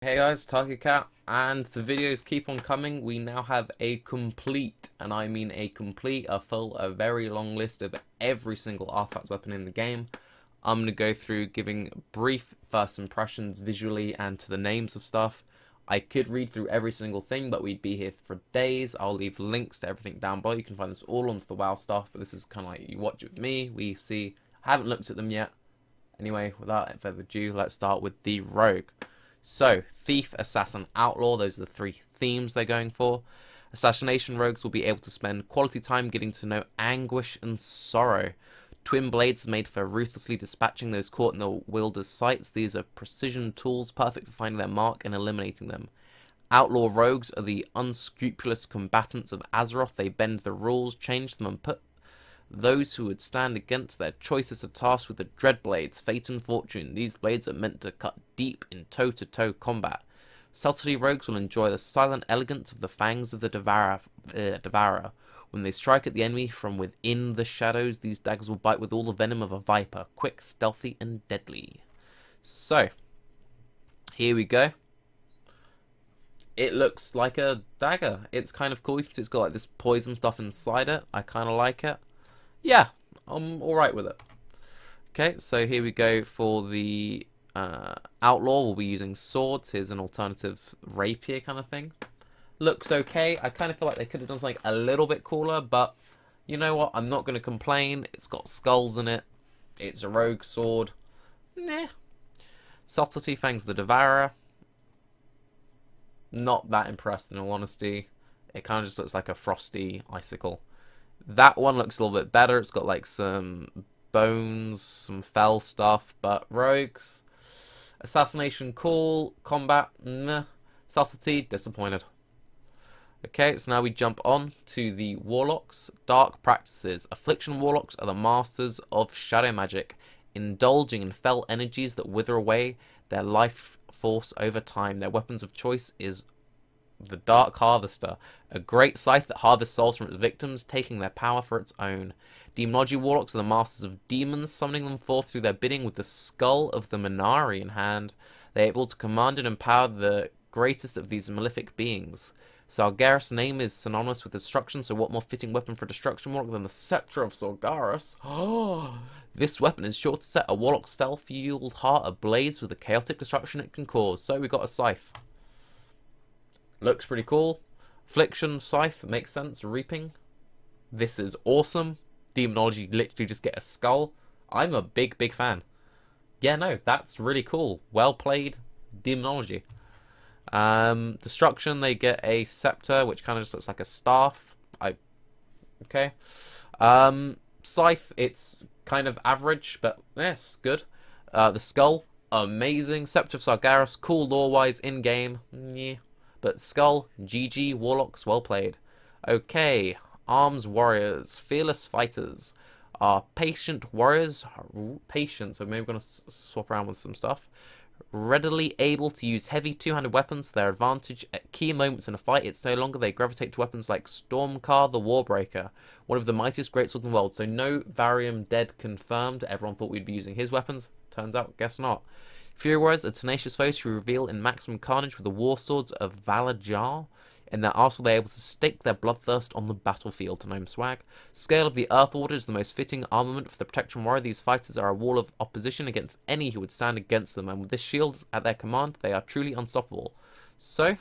Hey guys, Tarke Cat, and the videos keep on coming. We now have a complete, and I mean a complete, a very long list of every single artifact weapon in the game. I'm going to go through giving brief first impressions visually and to the names of stuff. I could read through every single thing, but we'd be here for days. I'll leave links to everything down below. You can find this all onto the WoW stuff, but this is kind of like you watch it with me. We see. I haven't looked at them yet. Anyway, without further ado, let's start with the Rogue. So, Thief, Assassin, Outlaw, those are the three themes they're going for. Assassination rogues will be able to spend quality time getting to know anguish and sorrow. Twin blades made for ruthlessly dispatching those caught in the wielder's sights. These are precision tools perfect for finding their mark and eliminating them. Outlaw rogues are the unscrupulous combatants of Azeroth. They bend the rules, change them, and put those who would stand against their choicest of tasks with the dread blades, fate and fortune. These blades are meant to cut deep in toe-to-toe combat. Subtlety rogues will enjoy the silent elegance of the fangs of the devourer. When they strike at the enemy from within the shadows, these daggers will bite with all the venom of a viper, quick, stealthy, and deadly. So, here we go. It looks like a dagger. It's kind of cool. It's got like this poison stuff inside it. I kind of like it. Yeah, I'm alright with it. Okay, so here we go for the Outlaw. We'll be using swords. Here's an alternative rapier kind of thing. Looks okay. I kind of feel like they could have done something a little bit cooler, but you know what? I'm not going to complain. It's got skulls in it. It's a rogue sword. Nah. Subtlety Fangs the Devourer. Not that impressed, in all honesty. It kind of just looks like a frosty icicle. That one looks a little bit better. It's got like some bones, some fell stuff, but rogues. Assassination, cool. Combat, nah. Subtlety, disappointed. Okay, so now we jump on to the Warlocks. Dark Practices. Affliction Warlocks are the masters of shadow magic, indulging in fell energies that wither away their life force over time. Their weapons of choice is the Dark Harvester, a great scythe that harvests souls from its victims, taking their power for its own. Demonology Warlocks are the masters of demons, summoning them forth through their bidding with the skull of the Minari in hand. They are able to command and empower the greatest of these malefic beings. Sagaris' name is synonymous with destruction, so what more fitting weapon for a destruction warlock than the Scepter of Sagaris? Oh, this weapon is sure to set a warlock's spell-fueled heart ablaze with the chaotic destruction it can cause. So we got a scythe. Looks pretty cool. Affliction, scythe, makes sense. Reaping. This is awesome. Demonology, literally just get a skull. I'm a big fan. Yeah, no, that's really cool. Well played, Demonology. Destruction, they get a scepter, which kind of just looks like a staff. Okay. Scythe, it's kind of average, but yes, good. The skull, amazing. Scepter of Sagaris, cool lore-wise, in-game. Yeah. But Skull, GG, Warlocks, well played. Okay, Arms Warriors, Fearless Fighters are patient warriors. Patient, so maybe we're going to swap around with some stuff. Readily able to use heavy two-handed weapons to their advantage at key moments in a fight. It's no longer they gravitate to weapons like Stormcar the Warbreaker, one of the mightiest greatswords in the world. So no Varium dead confirmed. Everyone thought we'd be using his weapons. Turns out, guess not. Fury Warriors are tenacious foes who reveal in maximum carnage with the war swords of Valajar. In their arsenal, they are able to stake their bloodthirst on the battlefield. To gnome swag. Scale of the Earth Order is the most fitting armament for the protection warrior. These fighters are a wall of opposition against any who would stand against them, and with this shield at their command, they are truly unstoppable. So,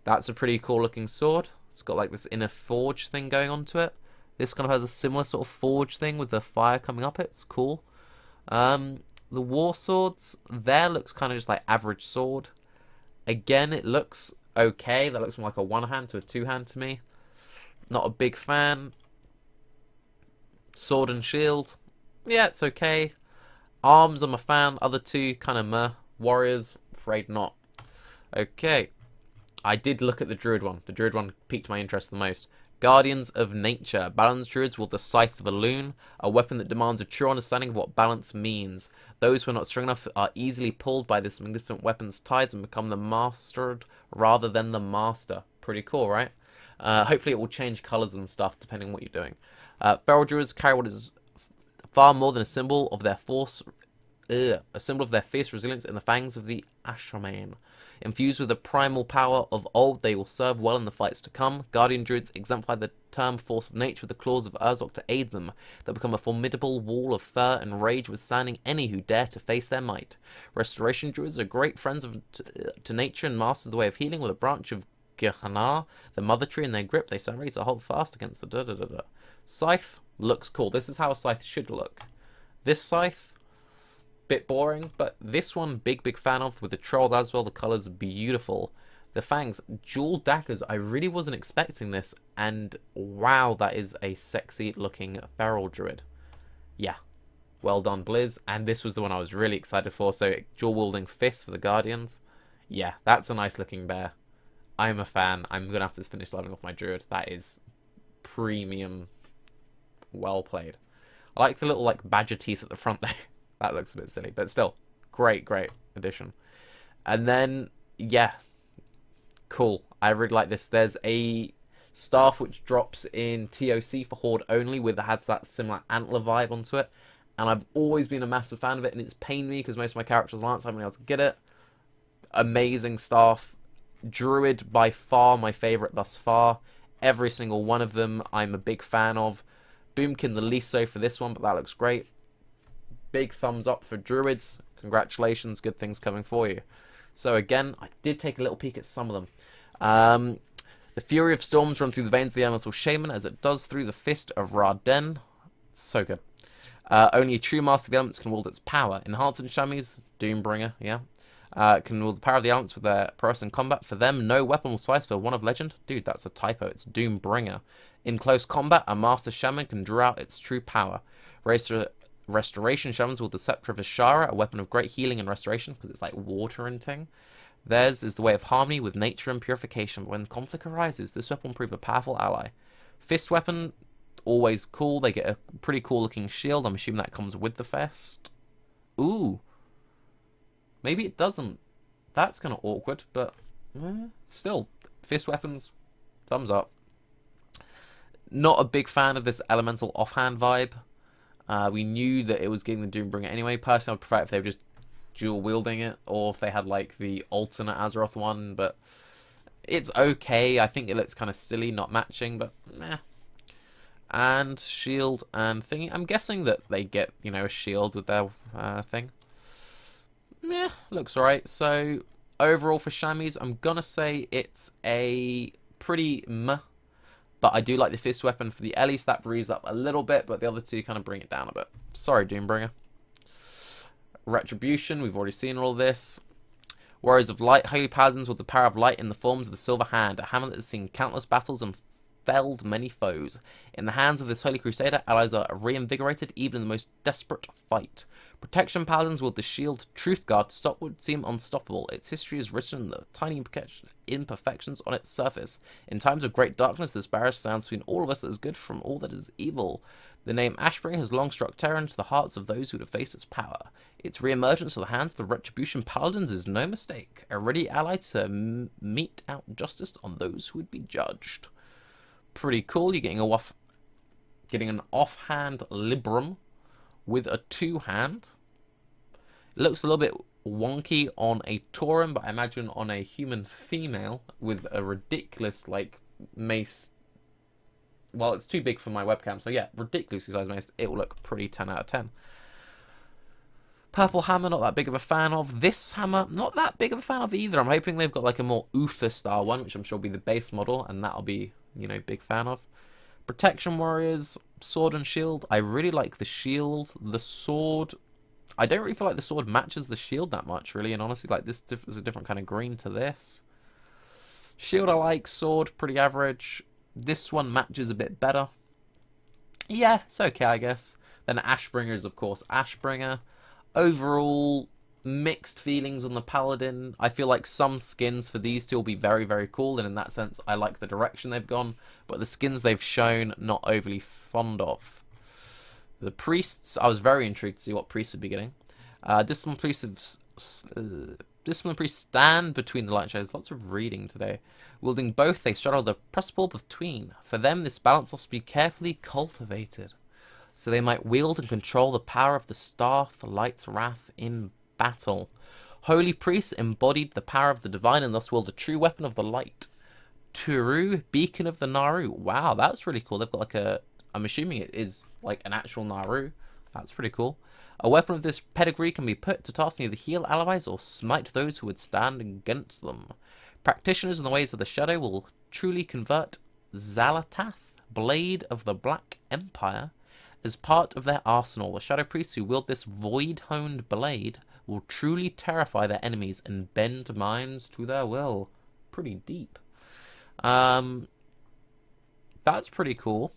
that's a pretty cool looking sword. It's got like this inner forge thing going on to it. This kind of has a similar sort of forge thing with the fire coming up it. It's cool. The war swords, there looks kind of just like average sword. Again, it looks okay. That looks more like a one-hand to a two-hand to me. Not a big fan. Sword and shield, yeah, it's okay. Arms, I'm a fan. Other two, kind of meh. Warriors, afraid not. Okay. I did look at the Druid one. The Druid one piqued my interest the most. Guardians of Nature. Balanced Druids wield the Scythe of a Loon, a weapon that demands a true understanding of what balance means. Those who are not strong enough are easily pulled by this magnificent weapon's tides and become the mastered rather than the master. Pretty cool, right? Hopefully it will change colours and stuff depending on what you're doing. Feral Druids carry what is far more than a symbol of their force a symbol of their fierce resilience in the fangs of the Ashraman. Infused with the primal power of old, they will serve well in the fights to come. Guardian Druids exemplify the term force of nature with the claws of Urzoc to aid them. They'll become a formidable wall of fur and rage, withstanding any who dare to face their might. Restoration Druids are great friends to nature and masters the way of healing with a branch of Gehanar, the mother tree in their grip. They stand ready to hold fast against the da-da-da-da. Scythe looks cool. This is how a scythe should look. This scythe, bit boring, but this one, big fan of, with the troll as well. The colours beautiful. The fangs, dual daggers. I really wasn't expecting this, and wow, that is a sexy looking feral druid. Yeah, well done, Blizz. And this was the one I was really excited for. So dual wielding fists for the Guardians. Yeah, that's a nice looking bear. I'm a fan. I'm gonna have to finish leveling off my druid. That is premium. Well played. I like the little like badger teeth at the front there. That looks a bit silly, but still, great addition. And then, yeah, cool. I really like this. There's a staff which drops in TOC for Horde only, has that similar antler vibe onto it. And I've always been a massive fan of it, and it's pained me because most of my characters Lance haven't been able to get it. Amazing staff. Druid, by far my favourite thus far. Every single one of them I'm a big fan of. Boomkin the least so for this one, but that looks great. Big thumbs up for Druids. Congratulations, good things coming for you. So again, I did take a little peek at some of them. The Fury of Storms run through the veins of the Elemental Shaman as it does through the Fist of Raden. So good. Only a true Master of the Elements can wield its power. Enhancement Shami's, Doombringer, yeah. Can wield the power of the elements with their prowess in combat. For them, no weapon will suffice for one of legend. Dude, that's a typo. It's Doombringer. In close combat, a Master Shaman can draw out its true power. Restoration Shamans wield the Scepter of Sagaris, a weapon of great healing and restoration, because it's like water and thing. Theirs is the way of harmony with nature and purification. When conflict arises, this weapon will prove a powerful ally. Fist weapon, always cool. They get a pretty cool looking shield. I'm assuming that comes with the fist. Ooh. Maybe it doesn't. That's kind of awkward, but still, fist weapons, thumbs up. Not a big fan of this elemental offhand vibe. We knew that it was getting the Doombringer anyway. Personally, I would prefer it if they were just dual wielding it, or if they had like the alternate Azeroth one, but it's okay. I think it looks kind of silly, not matching, but nah. And shield and thingy. I'm guessing that they get, you know, a shield with their thing. Yeah, looks alright. So, overall for Shamis, I'm gonna say it's a pretty meh. But I do like the fist weapon for the Ellie, so that breathes up a little bit, but the other two kind of bring it down a bit. Sorry, Doombringer. Retribution, we've already seen all this. Warriors of Light, Holy Paladins with the power of light in the forms of the Silver Hand, a hammer that has seen countless battles and felled many foes. In the hands of this Holy Crusader, allies are reinvigorated even in the most desperate fight. Protection Paladins wield the shield Truth Guard to stop what would seem unstoppable. Its history is written in the tiny imperfections on its surface. In times of great darkness, this barrier stands between all of us that is good from all that is evil. The name Ashbringer has long struck terror into the hearts of those who would have faced its power. Its re-emergence to the hands of the Retribution Paladins is no mistake. A ready ally to mete out justice on those who would be judged. Pretty cool. You're getting an offhand Libram with a two-hand. It looks a little bit wonky on a Tauren, but I imagine on a human female with a ridiculous, like, mace. Well, it's too big for my webcam, so yeah, ridiculously sized mace. It will look pretty 10 out of 10. Purple hammer, not that big of a fan of. This hammer, not that big of a fan of either. I'm hoping they've got like a more Uther style one, which I'm sure will be the base model, and that'll be, you know, big fan of. Protection Warriors, sword and shield. I really like the shield. The sword, I don't really feel like the sword matches the shield that much, really, and honestly, like, this is a different kind of green to this. Shield I like, sword, pretty average. This one matches a bit better. Yeah, it's okay, I guess. Then Ashbringer is, of course, Ashbringer. Overall, mixed feelings on the Paladin. I feel like some skins for these two will be very, very cool, and in that sense, I like the direction they've gone, but the skins they've shown, not overly fond of. The Priests, I was very intrigued to see what Priests would be getting. Discipline Priests stand between the light shadows. Lots of reading today. Wielding both, they straddle the precipice between. For them, this balance must be carefully cultivated. so they might wield and control the power of the Staff, the Light's Wrath in battle. Holy priests embodied the power of the divine and thus wield a true weapon of the light. Turu, beacon of the Naru. Wow, that's really cool. They've got like a, I'm assuming it is like an actual Naru. That's pretty cool. A weapon of this pedigree can be put to task to either heal allies or smite those who would stand against them. Practitioners in the ways of the shadow will truly convert Zalatath, Blade of the Black Empire, as part of their arsenal. The shadow priests who wield this void-honed blade will truly terrify their enemies and bend minds to their will. Pretty deep. That's pretty cool.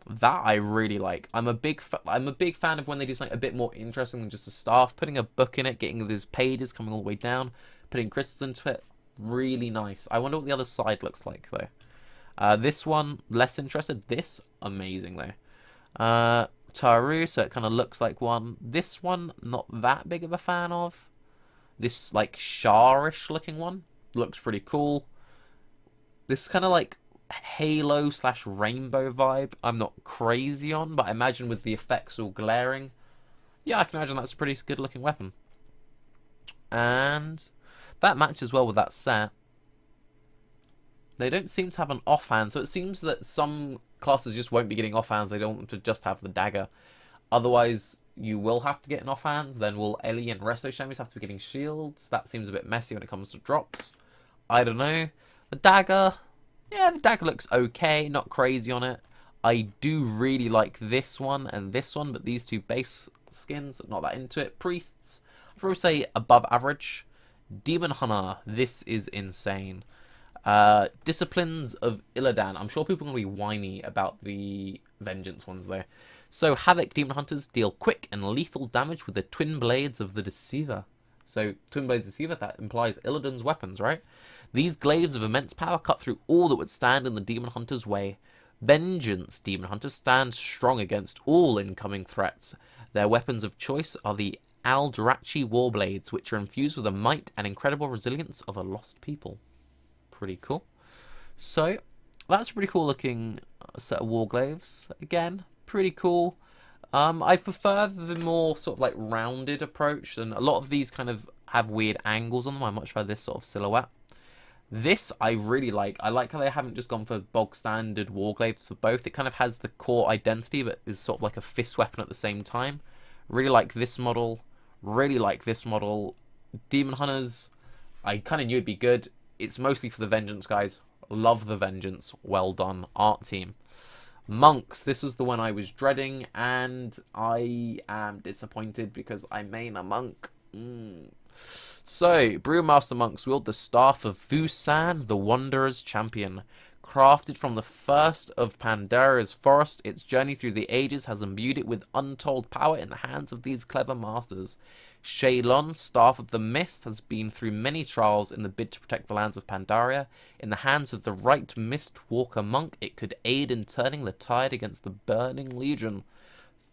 That I really like. I'm a big fan of when they do something a bit more interesting than just a staff. Putting a book in it, getting these pages coming all the way down, putting crystals into it. Really nice. I wonder what the other side looks like though. This one, less interested. This, amazing though. Taru, so it kind of looks like one. This one, not that big of a fan of. This like Sharish looking one looks pretty cool. This kind of like Halo / rainbow vibe I'm not crazy on, but I imagine with the effects all glaring, yeah, I can imagine that's a pretty good looking weapon. And that matches well with that set. They don't seem to have an offhand, so it seems that some classes just won't be getting offhands. They don't want to just have the dagger. Otherwise, you will have to get an offhands. Then will Ellie and Resto Shamis have to be getting shields? That seems a bit messy when it comes to drops. I don't know. The dagger, yeah, the dagger looks okay. Not crazy on it. I do really like this one and this one, but these two base skins, not that into it. Priests, I'd probably say above average. Demon Hunter, this is insane. Disciplines of Illidan. I'm sure people are going to be whiny about the Vengeance ones though. So, Havoc Demon Hunters deal quick and lethal damage with the Twin Blades of the Deceiver. So, Twin Blades of the Deceiver, that implies Illidan's weapons, right? These glaives of immense power cut through all that would stand in the Demon Hunter's way. Vengeance Demon Hunters stand strong against all incoming threats. Their weapons of choice are the Aldrachi Warblades, which are infused with the might and incredible resilience of a lost people. Pretty cool. So, that's a pretty cool looking set of Warglaives. Again, pretty cool. I prefer the more sort of like rounded approach, and a lot of these kind of have weird angles on them. I much prefer this sort of silhouette. This I really like. I like how they haven't just gone for bog standard Warglaives for both. It kind of has the core identity, but is sort of like a fist weapon at the same time. Really like this model. Really like this model. Demon Hunters, I kind of knew it'd be good. It's mostly for the Vengeance guys. Love the Vengeance. Well done, art team. Monks, this was the one I was dreading, and I am disappointed because I main a monk. So, Brewmaster Monks wield the Staff of Vusan, the Wanderer's Champion. Crafted from the first of Pandara's forest, its journey through the ages has imbued it with untold power in the hands of these clever masters. Shaylon, Staff of the Mist, has been through many trials in the bid to protect the lands of Pandaria. In the hands of the right Mistwalker monk, it could aid in turning the tide against the Burning Legion.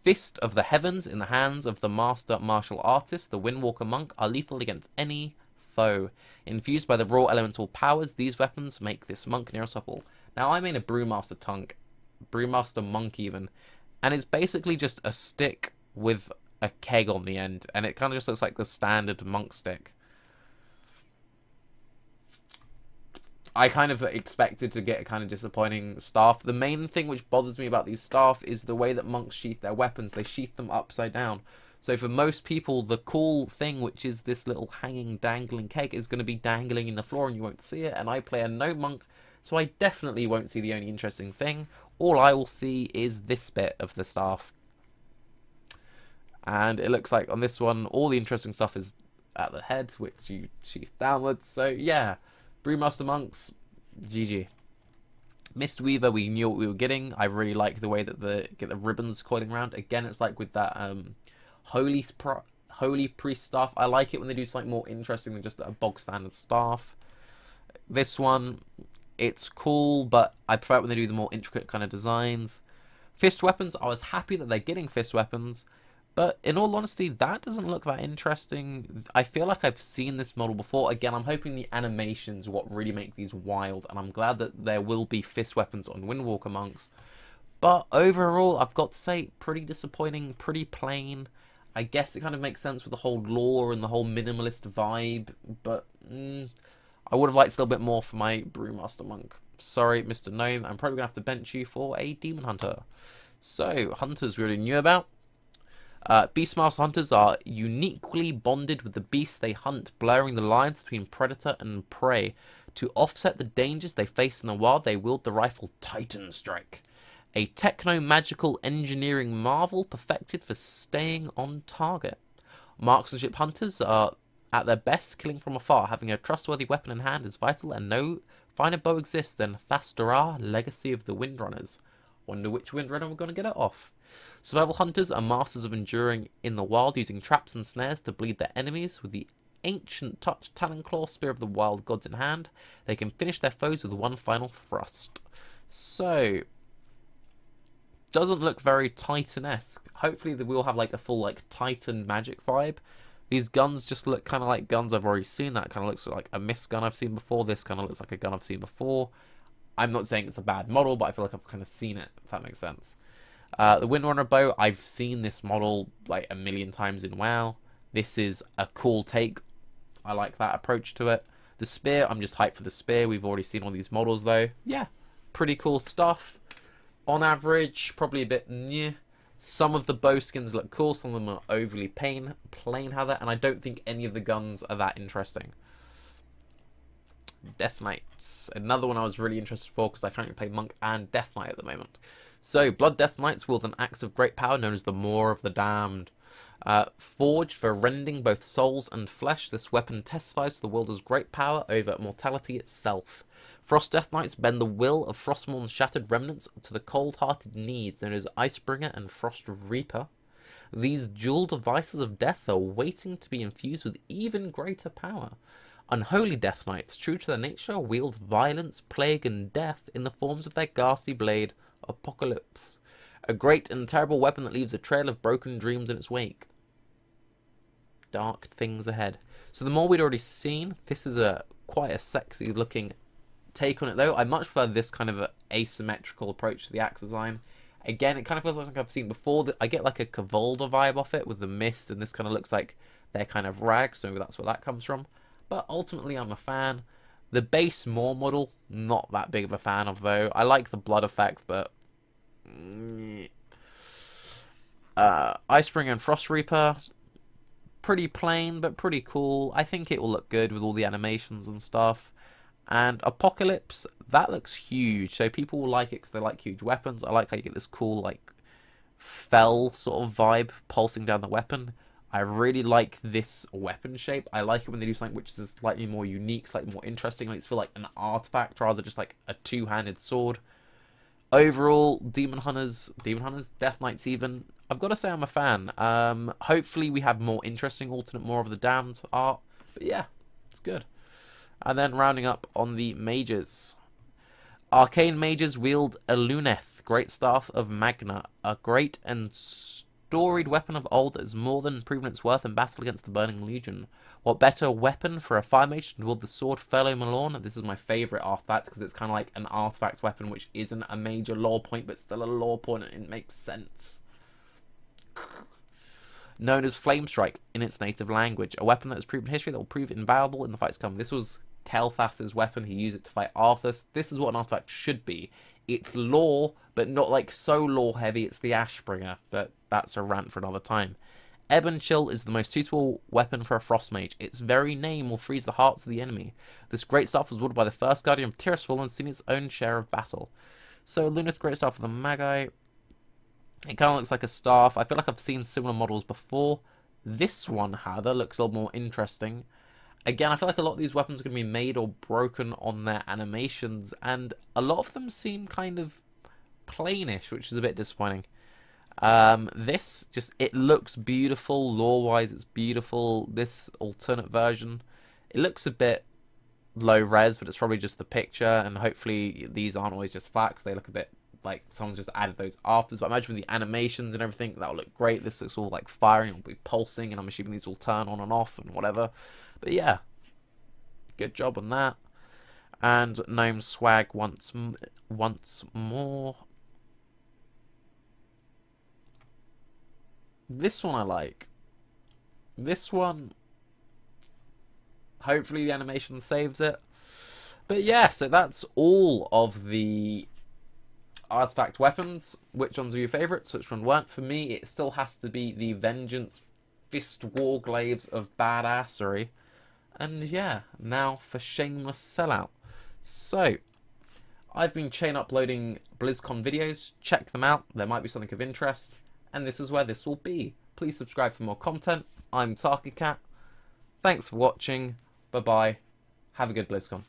Fist of the Heavens, in the hands of the master martial artist, the Windwalker monk, are lethal against any foe. Infused by the raw elemental powers, these weapons make this monk near unstoppable. Now, I mean a Brewmaster monk even, and it's basically just a stick with a keg on the end, and it kind of just looks like the standard monk stick. I kind of expected to get a kind of disappointing staff. The main thing which bothers me about these staff is the way that monks sheath their weapons. They sheath them upside down. So for most people, the cool thing, which is this little hanging, dangling keg, is going to be dangling in the floor and you won't see it. And I play a no monk, so I definitely won't see the only interesting thing. All I will see is this bit of the staff. And it looks like on this one, all the interesting stuff is at the head, which you sheath downwards. So yeah, Brewmaster Monks, GG. Mistweaver, we knew what we were getting. I really like the way that get the ribbons coiling around. Again, it's like with that Holy Priest staff. I like it when they do something more interesting than just a bog standard staff. This one, it's cool, but I prefer it when they do the more intricate kind of designs. Fist weapons, I was happy that they're getting fist weapons. But in all honesty, that doesn't look that interesting. I feel like I've seen this model before. Again, I'm hoping the animations are what really make these wild. And I'm glad that there will be fist weapons on Windwalker Monks. But overall, I've got to say, pretty disappointing, pretty plain. I guess it kind of makes sense with the whole lore and the whole minimalist vibe, but I would have liked a little bit more for my Brewmaster Monk. Sorry, Mr. Gnome, I'm probably going to have to bench you for a Demon Hunter. So, hunters we already knew about. Beastmaster hunters are uniquely bonded with the beasts they hunt, blurring the lines between predator and prey. To offset the dangers they face in the wild, they wield the rifle Titan Strike, a techno-magical engineering marvel perfected for staying on target. Marksmanship hunters are at their best, killing from afar. Having a trustworthy weapon in hand is vital, and no finer bow exists than Thastarah, Legacy of the Windrunners. Wonder which Windrunner we're going to get it off. Survival hunters are masters of enduring in the wild, using traps and snares to bleed their enemies. With the ancient touch Talon-Claw, Spear of the Wild Gods in hand, they can finish their foes with one final thrust. So, doesn't look very Titan-esque. Hopefully we'll have like a full like Titan magic vibe. These guns just look kind of like guns I've already seen. That kind of looks like a mist gun I've seen before. This kind of looks like a gun I've seen before. I'm not saying it's a bad model, but I feel like I've kind of seen it, if that makes sense. The Windrunner bow, I've seen this model like a million times in WoW. This is a cool take. I like that approach to it. The spear, I'm just hyped for the spear. We've already seen all these models though. Yeah, pretty cool stuff. On average, probably a bit meh. Some of the bow skins look cool, some of them are overly plain however, and I don't think any of the guns are that interesting. Death Knights, another one I was really interested for because I currently play Monk and Death Knight at the moment. So, Blood Death Knights wield an axe of great power known as the Maw of the Damned. Forged for rending both souls and flesh, this weapon testifies to the wielder's great power over mortality itself. Frost Death Knights bend the will of Frostmourn's shattered remnants to the cold-hearted needs known as Icebringer and Frost Reaper. These dual devices of death are waiting to be infused with even greater power. Unholy Death Knights, true to their nature, wield violence, plague, and death in the forms of their ghastly blade, Apocalypse. A great and terrible weapon that leaves a trail of broken dreams in its wake. Dark things ahead. So the more we'd already seen, this is quite a sexy looking take on it though. I much prefer this kind of asymmetrical approach to the axe design. Again, it kind of feels like I've seen before. I get like a Cavolda vibe off it with the mist, and this kind of looks like their kind of rag, so maybe that's where that comes from. But ultimately, I'm a fan. The base Maw model, not that big of a fan of though. I like the blood effect, but Icebringer and Frost Reaper, pretty plain but pretty cool. I think it will look good with all the animations and stuff. And Apocalypse, that looks huge, so people will like it because they like huge weapons. I like how you get this cool like fell sort of vibe pulsing down the weapon. I really like this weapon shape. I like it when they do something which is slightly more unique, slightly more interesting. Makes it feel like an artifact rather than just like a two-handed sword. Overall, Demon Hunters, Death Knights even, I've got to say I'm a fan. Hopefully we have more interesting alternate Maw of the Damned art. But yeah, it's good. And then rounding up on the mages. Arcane mages wield a Luneth, great staff of Magna, a great and storied weapon of old that has more than proven its worth in battle against the Burning Legion. What better weapon for a fire mage than wield the sword Fellow Malorn? This is my favourite artifact because it's kind of like an artifact weapon which isn't a major lore point but still a lore point and it makes sense. Known as Flame Strike in its native language, a weapon that has proven history that will prove invaluable in the fights to come. This was Tel'Thas's weapon. He used it to fight Arthas. This is what an artifact should be. It's lore, but not like so lore heavy. It's the Ashbringer, but that's a rant for another time. Ebon Chill is the most suitable weapon for a Frost Mage. Its very name will freeze the hearts of the enemy. This great staff was wielded by the first Guardian of Tirisfal and seen its own share of battle. So Luneth, great staff for the Magi. It kind of looks like a staff. I feel like I've seen similar models before. This one, however, looks a lot more interesting. Again, I feel like a lot of these weapons are going to be made or broken on their animations, and a lot of them seem kind of plainish, which is a bit disappointing. This, it looks beautiful, lore-wise it's beautiful. This alternate version, it looks a bit low-res, but it's probably just the picture, and hopefully these aren't always just flat, because they look a bit like someone's just added those afters. But imagine with the animations and everything, that'll look great. This looks all like firing, it'll be pulsing, and I'm assuming these will turn on and off and whatever. But yeah, good job on that. And Gnome Swag once more. This one I like. This one, hopefully the animation saves it. But yeah, so that's all of the artifact weapons. Which ones are your favourites? Which one weren't? For me, it still has to be the Vengeance Fist Warglaives of Badassery. And yeah, now for shameless sellout. So, I've been chain uploading BlizzCon videos. Check them out. There might be something of interest. And this is where this will be. Please subscribe for more content. I'm Tarke. Thanks for watching. Bye-bye. Have a good BlizzCon.